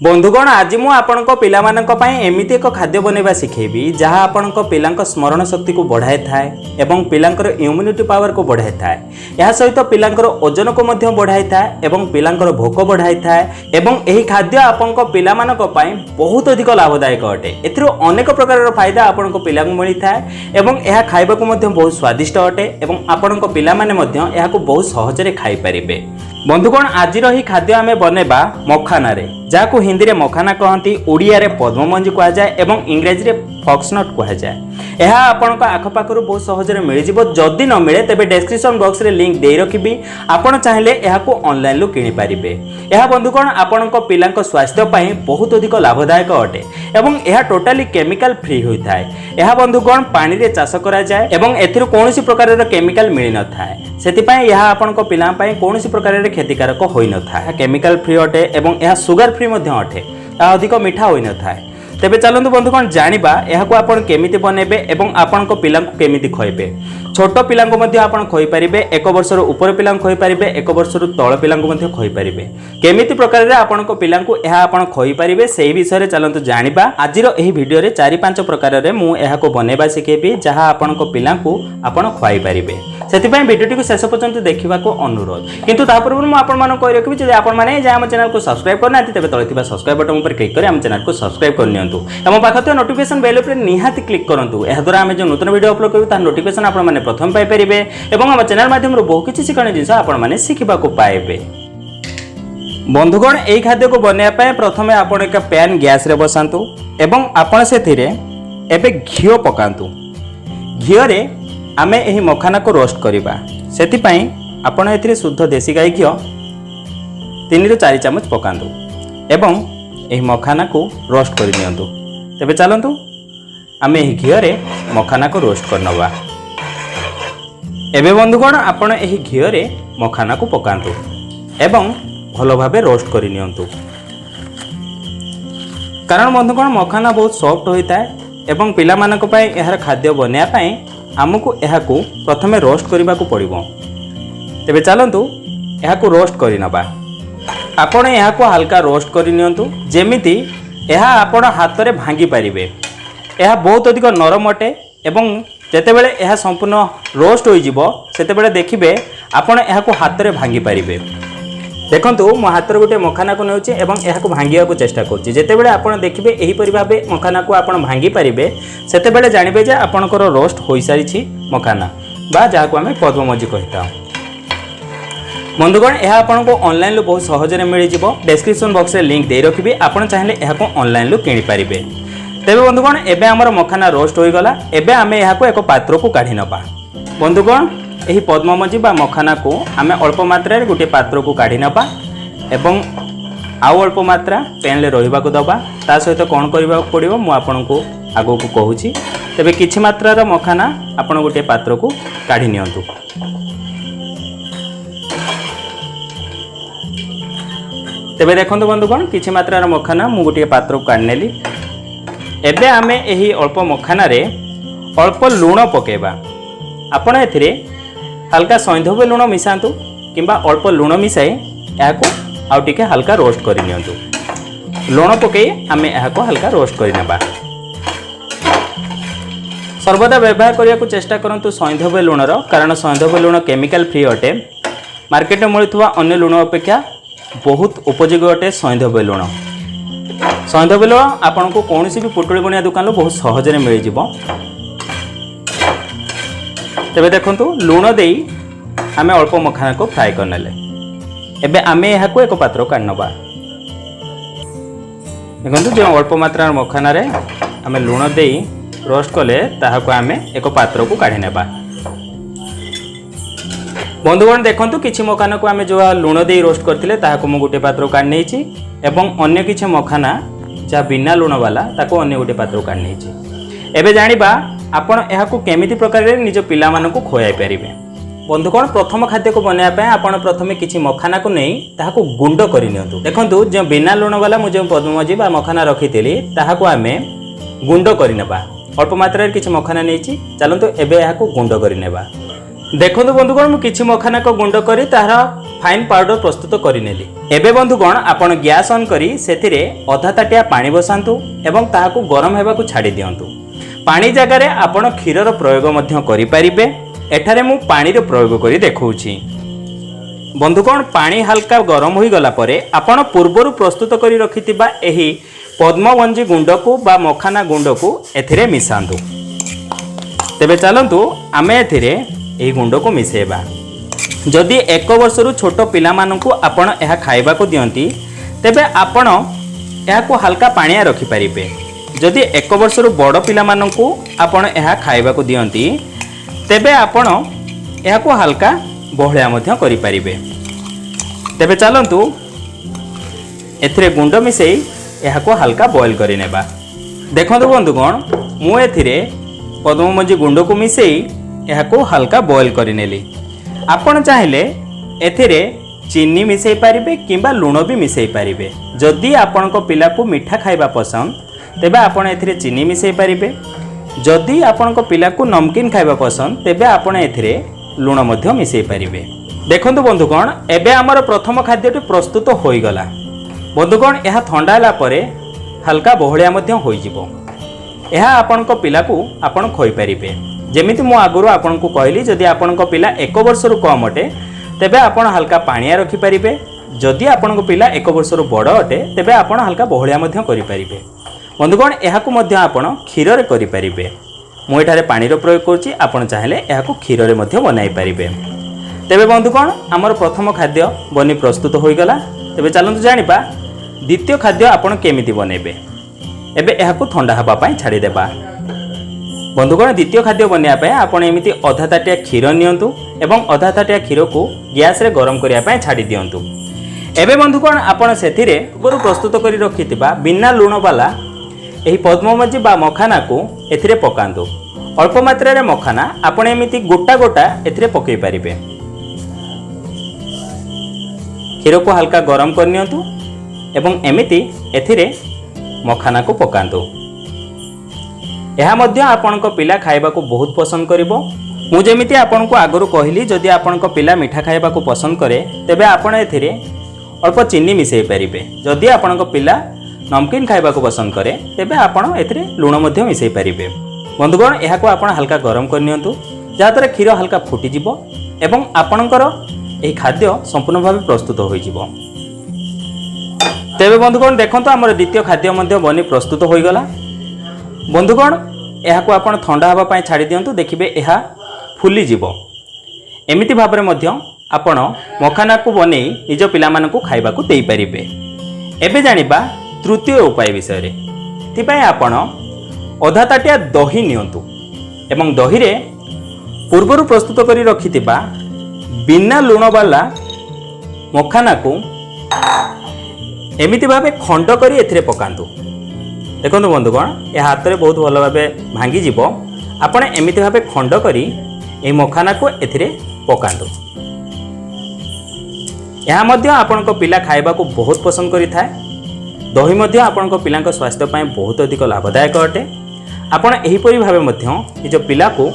बंधुगण आज मु आपणक पिलामानक पई एमिति एक खाद्य बनैबा सिखेबी जहाँ आपणक पिलांक स्मरण शक्ति को बढ़ाए थाए एवं पिलांकर इम्यूनिटी पावर को बढ़ाए थाए। यह सहित पिलांकर ओजन को मध्य बढ़ाई थाए एवं पिलांकर भोक बढ़ाई थाए एवं एही खाद्य आपणक पिलामानक पई बहुत अधिक लाभदायक अटे। एथिरो अनेक प्रकार फायदा आपणक पिलांक मिली थाए एवं यह खाइबा को मध्य बहुत स्वादिष्ट अटे एवं आपणक पिलामाने मध्य यहाको बहुत सहजरे खाई परिबे। बंधुगण आज ही खाद्य आमे बनेबा मखाना रे जाको हिंदी रे मखाना कहती, ओडिया रे पद्ममंजी कहा जाए एवं इंग्रेजी रे फॉक्सनट कहा जाए। यह आपंक आखपाखर बहुत सहजरे मिल जिवो। जदि न मिले तेबे डिस्क्रिप्शन बॉक्स रे लिंक दे रखिबी, आपण चाहिले एहाको ऑनलाइन लो किनि पारिबे। यह बंधुगण आपणक पिलांक स्वास्थ्य पई बहुत अधिक लाभदायक अटे एवं यह टोटाली केमिकल फ्री होइथाय। यह बंधुगण पानी रे चाष करा जाए एवं एथिरो कोनोसी प्रकार रो केमिकल मिलि न थाए, सेतिपई यह आपणक पिला पई कोनोसी प्रकार रे क्षतिकारक होई न थाए। केमिकल फ्री अटे एवं यह सुगर फ्री मध्य अटे, अधिक मीठा होई न थाए। तेबे चलନ୍ତୁ बंधुगण जानिबा एहाको आपण केमिति बनेबे एवं आपणको पिलांको केमिति खइबे। छोट पिलांको मध्य आपण खइ परिबे, 1 वर्षर ऊपर पिलांको खइ परिबे, 1 वर्षर तळ पिलांको मध्य खइ परिबे। केमिति प्रकार रे आपणको पिलांको एहा आपण खइ परिबे सेही विषय रे चलନ୍ତୁ जानिबा। आजिर एही वीडियो रे 4-5 प्रकार रे मु एहाको बनेबा सिखेबी जहा आपणको पिलांको आपण खइ परिबे। सेतिपई वीडियोटी को शेष पर्यंत देखिबा को अनुरोध। किंतु ता पूर्व मु आपण मानको कहि रखिबी जे आपण माने जे हम चैनल को सब्सक्राइब करना तेबे तळे थिबा सब्सक्राइब बटन ऊपर क्लिक करि हम चैनल को सब्सक्राइब कर नियंतु। एवं पाखते नोटिफिकेशन बेल ऊपर निहाती क्लिक करंतु। एहा द्वारा हम जो नूतन वीडियो अपलोड करू ता नोटिफिकेशन आपण माने प्रथम पाई परिबे एवं हम चैनल माध्यम रो बहुत किछि शिक्षण जिंस आपण माने सिखिबा को पाएबे। बंधुगण एई खाद्य को बनेया पाए प्रथमे आपण एक पैन गैस रे बसांतु एवं आपण सेथिरे एबे घियो पकांतु। घियो रे आमे एही मखाना को रोस्ट करिबा, सेतिपई आपण एथिरे शुद्ध देसी गाई घियो 3 ରୁ 4 चामच पकांतु एवं एही मखाना को रोस्ट करि नियंतु। तेबे चलंतु आमे एही घियो रे मखाना को रोस्ट करनबा। एबे बंधुगण आपण एही घियो रे मखाना को पकांतु एवं भलो भाबे रोस्ट करि नियंतु। कारण बंधुगण मखाना बहुत सॉफ्ट होइता है एवं पिला मानक पई एहार खाद्य बनेया पई आमको एहाकू प्रथमे रोस्ट करने को पड़ो। तेबे चलतु एहाकू रोस्ट कर नबा। आपण एहाकू हल्का रोस्ट कर नियंतु जेमिति एहा आपण हाथ रे भांगी पारिबे। एहा बहुत अधिक नरम अटे एवं जेतेबेले एहा संपूर्ण रोस्ट होई जिवो सेतेबेले देखिबे आपण एहाकू हाथ रे भांगी पारिबे। देखंतु मो हाथ रे गोटे मखाना को नेउची एवं एहाकू भांगिया को चेष्टा करछि। जेतेबेले आपण देखिबे एही परि भाबे मखाना को आपण भांगी पारिबे सेतेबेले जानिबे जे आपणकर रोस्ट होई सारिछि मखाना बा जाहाकू आमे पद्ममंजी कहिता। बंधुगण एहा आपनको ऑनलाइन लो बहुत सहज रे मिलि जिवो। डिस्क्रिप्शन बॉक्स रे लिंक दे रखिबे, आपण चाहिले एहाकू ऑनलाइन लो किनि पारिबे। तेबे बंधुगण एबे हमर मखाना रोस्ट होई गला। एबे आमे एहाकू एक पात्र को काढी नबा। बंधुगण एही पद्ममंजी बा मखाना को आमे अल्प मात्रा रे गोटे पात्र को काढी नबा एवं आउ अल्प मात्रा पैन ले रहिबा को दबा। ता सहित कोन करबा पड़िबो मु आपनको आगो को कहूची। तेबे किछि मात्रा रो मखाना आपण गोटे पात्र को काढी नियंतु। तेबे देखंतु बंधुगण किछि मात्रा रो मखाना मु गोटे पात्र को काढी नेली। एबे आमे एही अल्प मखाना रे अल्प लूण पकेबा। आपण एथिरे हल्का सैंधव लूण मिसांतु किंबा अल्प लूण मिसाई याको आउ टिके हल्का रोस्ट करि नियंतु। लूण पकई आमे याको हल्का रोस्ट करि नेबा। सर्वदा व्यवहार करिया को चेष्टा करंतु सैंधव लूणर, कारण सैंधव लूण केमिकल फ्री अटे। मार्केट में मिलुवा अन्य लूण अपेक्षा बहुत उपयोगी अटे सैंधव लूण। सैंधव लूण आपनको कोनोसी भी पुटुଳି बनिया दुकान लो बहुत सहज रे मिल जिवो। तेबे देखंतु लूण देई आमे अल्प मखाना को फ्राई कर नेले। एबे आमे एहाको एक पात्र काढ नबा। देखंतु जे अल्प मात्रा मखाना रे आमे लूण देई रोस्ट कले ताहाको आमे एक पात्र को काढी नेबा। बंधुगण देखंतु किछि मखाना को आमे जो लूण देई रोस्ट करथिले ताहाको मु गोटे पात्र काढ नेछि एवं अन्य किछि मखाना जा बिना लूण वाला ताको अन्य गोटे पात्र काढ नेछि। एबे जानिबा आपण एहाकू केमिति प्रकार रे निज पिला मानकू खोयाई परिबे। बंधुगण प्रथम खाद्य को बनाया पाए आपण प्रथमे किछि मखाना को नै ताहाकू गुंड करि नियंतु। देखंतु जे बिना लूण वाला मु जे पद्ममंजी बा मखाना रखितेली ताहाकू आमे गुंड करि नेबा। अल्प मात्रा रे किछि मखाना नेछि, चलंतु एबे एहाकू गुंड करि नेबा। देखो बंधुगण मु किछि मखाना को गुंड करी तार फाइन पाउडर प्रस्तुत करिनेली। एबे बंधुगण आपण गैस ऑन करी सेथिरे आधा ताटिया पानी बसांतु एवं ताहाकु गरम हेबाकु छाडी दियंतु। पानी जगह रे आपण क्षीरर प्रयोग मध्य करि परिबे। एठारे मु पानी रो प्रयोग करी देखौछि। बंधुगण पानी हल्का गरम होई गला परे आपण पूर्वरु प्रस्तुत करी रखितिबा एही पद्मवंजी गुंड को बा मखाना गुंड को एथिरे मिसांतु। तेबे चलंतु आमे एथिरे एही गुंड को मिसेबा। जदि 1 वर्षरु छोट पिला मानकु आपण एहा खाइबा को दियंती तेबे आपण एहा को हल्का पानिया रखि परिबे। जदि 1 वर्षरु बड़ पिला मानकु आपण एहा खाइबा को दियंती तेबे आपण एहा को हल्का बहळिया मध्य करि परिबे। तेबे चलंतु एथिरे गुंड मिसेई एहा को हल्का बॉयल करि नेबा। देखंतु बंधुगण मु एथिरे पद्मवंजी गुंड को मिसेई एहा को हल्का बॉयल करि नेली। आपण चाहिले एथिरे चीनी मिसेई पारिबे किंबा लूण भी मिसेई पारिबे। जदि आपण को पिला को मीठा खाइबा पसंद तेबे आपण एथिरे चीनी मिसेई पारिबे। जदि आपण को पिला को नमकीन खाइबा पसंद तेबे आपण एथिरे लूण मध्य मिसेई पारिबे। देखंतु बंधुगण एबे हमर प्रथम खाद्यटी प्रस्तुत होई गला। बंधुगण एहा ठंडा होला परे हल्का बहळिया मध्य होई जिवो। एहा आपण को पिला को आपण खोई पारिबे। जेमिति मु आगुरु आपण को कहली जदि आपण को पिला 1 वर्षरु कम अटे तेबे आपण हल्का पानिया रखि पारिबे। जदि आपण को पिला 1 वर्षरु बड़ अटे तेबे आपण हल्का बहळिया मध्य करि पारिबे। बंधुगण एहा को मध्य आपण क्षीर रे करि पारिबे। मु एठारे पानी रो प्रयोग करछि। आपण चाहिले एहा को क्षीर रे मध्य बनाई पारिबे। तेबे बंधुगण हमर प्रथम खाद्य बनी प्रस्तुत होई गला। तेबे चलंतु जानिबा द्वितीय खाद्य आपण केमिति बनेबे। एबे एहा को ठंडा हबा पई छाडी देबा। बंधुगण द्वितीय खाद्य बनिया पे आपण एमिति आधा ताटिया क्षीर नियंतु एवं आधा ताटिया क्षीर को गैस रे गरम करिया पे छाडी दियंतु। एबे बंधुगण आपण सेथिरे पूर्व प्रस्तुत करी रखितिबा बिना लूण वाला एही पद्मवंजी बा मखाना को एथिरे पकांतु। अल्प मात्रा रे मखाना आपण एमिति गोटा गोटा एथिरे पकई पारिबे। क्षीर को हल्का गरम कर नियंतु एवं एमिति एथिरे मखाना को पकांतु। यह मध्य आपण को पिला खाइबा को बहुत पसंद करिवो। मु जेमिति आपण को आगरु कहली जदि आपण को पिला मीठा खाइबा को पसंद करे तेबे आपण एथिरे अल्प चीनी मिसेई पारिबे। जदि आपण को पिला नमकीन खाइबा को पसंद करे तेबे आपण एथिरे लूण मध्य मिसेई पारिबे। बंधुगण एहा को आपण हल्का गरम कर नियंतु जाहाद्वारा क्षीर हल्का फुटी जिवो एवं आपणकर एही खाद्य संपूर्ण भाव प्रस्तुत होई जिवो। तेबे बंधुगण देखंतु हमर द्वितीय खाद्य मध्य बनी प्रस्तुत होई गला। बंधुगण एहा को आपण ठंडा हवा पाई छाडी दियंतु। देखिबे एहा फुली जिवो। एमिति भाबरे मध्य आपण मखाना को बनेई निज पिला मानकु खाइबा को देई परिबे। एबे जानिबा तृतीय उपाय विषय रे। तिपाई आपण आधा ताटिया दही नियंतु एवं दही रे पूर्वरु प्रस्तुत करी रखितिबा बिना लूण वाला मखाना को एमिति भाबे खंड करी एथिरे पकांतु। देखो बंधुगण यह हाथ में बहुत भल भाव भांगी जीव। आपण एमिति भाव खंड करी ए मखाना को एथिरे पकांतु। यह मध्य आपण को पिला खाइबा को बहुत पसंद करि थाए। दही मध्य आपण को पिला स्वास्थ्य पाए बहुत अधिक लाभदायक अटे। आपण एही परि भावे मध्य निज पिला को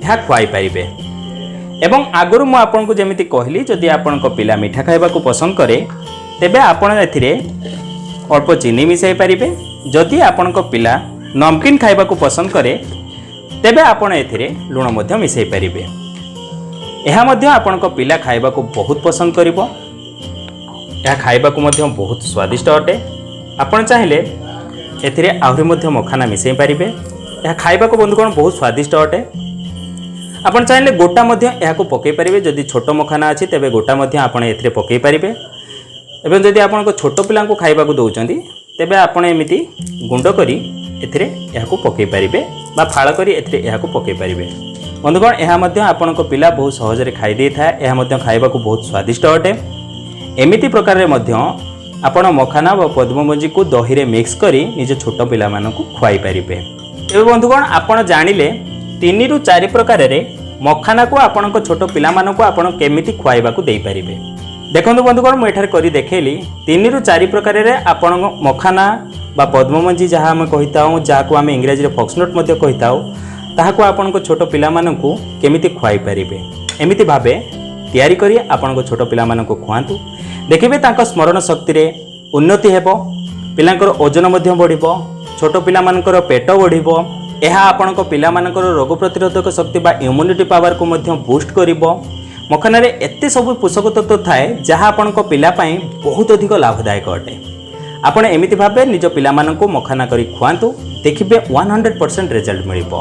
यह खुआई पारिबे। एवं आगरु मु आपण को जेमिति कहली जदि आपण को पिला मीठा खाइबा को पसंद करे तेबे आपण एथिरे अल्प चीनी मिसाई पारिबे। जदि आपण को पिला नमकीन खाइबा को पसंद करे तेबे आपण एथिरे लूण मध्य मिसाई पारिबे। एहा मध्य आपण को पिला खाइबा को बहुत पसंद करिवो। एहा खाइबा को मध्य बहुत स्वादिष्ट अटे। आपण चाहिले एथिरे आहुरी मध्य मखाना मिसाई पारिबे। एहा खाइबा को बंधुगण बहुत स्वादिष्ट अटे। आपण चाहिले गोटा मध्य एहा को पकई पारिबे। जदि छोट मखाना अछि तेबे गोटा मध्य आपण एथिरे पकई पारिबे। एवं जदि आपण को छोट पिला को खाइबा को दउचंदी तेबे आपण एमिति गुंड करी एथिरे एहा को पकई पारिबे बा फाळ करी एथिरे एहा को पकई पारिबे। बंधुगण एहा मध्य आपण को पिला बहुत सहज रे खाइ देइ थाए। एहा मध्य खाइबा को बहुत स्वादिष्ट अटे। एमिति प्रकार रे मध्य आपण मखाना व पद्मवंजी को दही रे मिक्स करी निज छोट पिला मानन को खुआई पारिबे। एबे बंधुगण आपण जानिले 3 रु 4 प्रकार रे मखाना को आपण को छोट पिला मानन को आपण केमिति खुआइबा को देइ पारिबे। देखो बंधुगण मुझे करी देखेली 3 रु 4 प्रकार आपण मखाना बा पद्मवंजी जहाँ आम कही था जहाँ को आम इंग्राजी फॉक्सनट कही था ତାହାକୁ ଆପଣଙ୍କ ଛୋଟ ପିଲାମାନଙ୍କୁ କେମିତି ଖୁଆଇ ପାରିବେ। ଏମିତି ଭାବେ ତିଆରି କରି ଆପଣଙ୍କ ଛୋଟ ପିଲାମାନଙ୍କୁ ଖୁଆନ୍ତୁ। ଦେଖିବେ ତାଙ୍କ ସ୍ମରଣ ଶକ୍ତିରେ ଉନ୍ନତି ହେବ, ପିଲାଙ୍କର ଓଜନ ମଧ୍ୟ ବଢ଼ିବ, ଛୋଟ ପିଲାମାନଙ୍କର ପେଟ ବଢ଼ିବ। ଏହା ଆପଣଙ୍କ ପିଲାମାନଙ୍କର ରୋଗ ପ୍ରତିରୋଧକ ଶକ୍ତି ବା ଇମ୍ୟୁନିଟି ପାୱାରକୁ ମଧ୍ୟ ବୁଷ୍ଟ କରିବ। ମଖାନାରେ ଏତେ ସବୁ ପୋଷକ ତତ୍ତ୍ୱ ଥାଏ ଯାହା ଆପଣଙ୍କ ପିଲା ପାଇଁ ବହୁତ ଅଧିକ ଲାଭଦାୟକ ଅଟେ। ଆପଣ ଏମିତି ଭାବେ ନିଜ ପିଲାମାନଙ୍କୁ ମଖାନା କରି ଖୁଆନ୍ତୁ, ଦେଖିବେ 100% ରେଜଲ୍ଟ ମିଳିବ।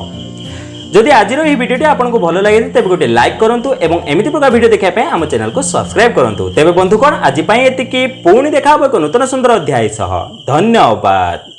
ଯଦି ଆଜିର ଏହି ଭିଡ଼ିଓଟି ଆପଣଙ୍କୁ ଭଲ ଲାଗେ ତେବେ ଗୋଟେ ଲାଇକ୍ କରନ୍ତୁ ଏବଂ ଏମିତି ପ୍ରକାର ଭିଡ଼ିଓ ଦେଖିବା ପାଇଁ ଆମ ଚ୍ୟାନେଲକୁ ସବସ୍କ୍ରାଇବ୍ କରନ୍ତୁ। ତେବେ ବନ୍ଧୁଗଣ ଆଜି ପାଇଁ ଏତିକି, ପୁଣି ଦେଖା ହେବ ଏକ ନୂତନ ସୁନ୍ଦର ଅଧ୍ୟାୟ ସହ। ଧନ୍ୟବାଦ।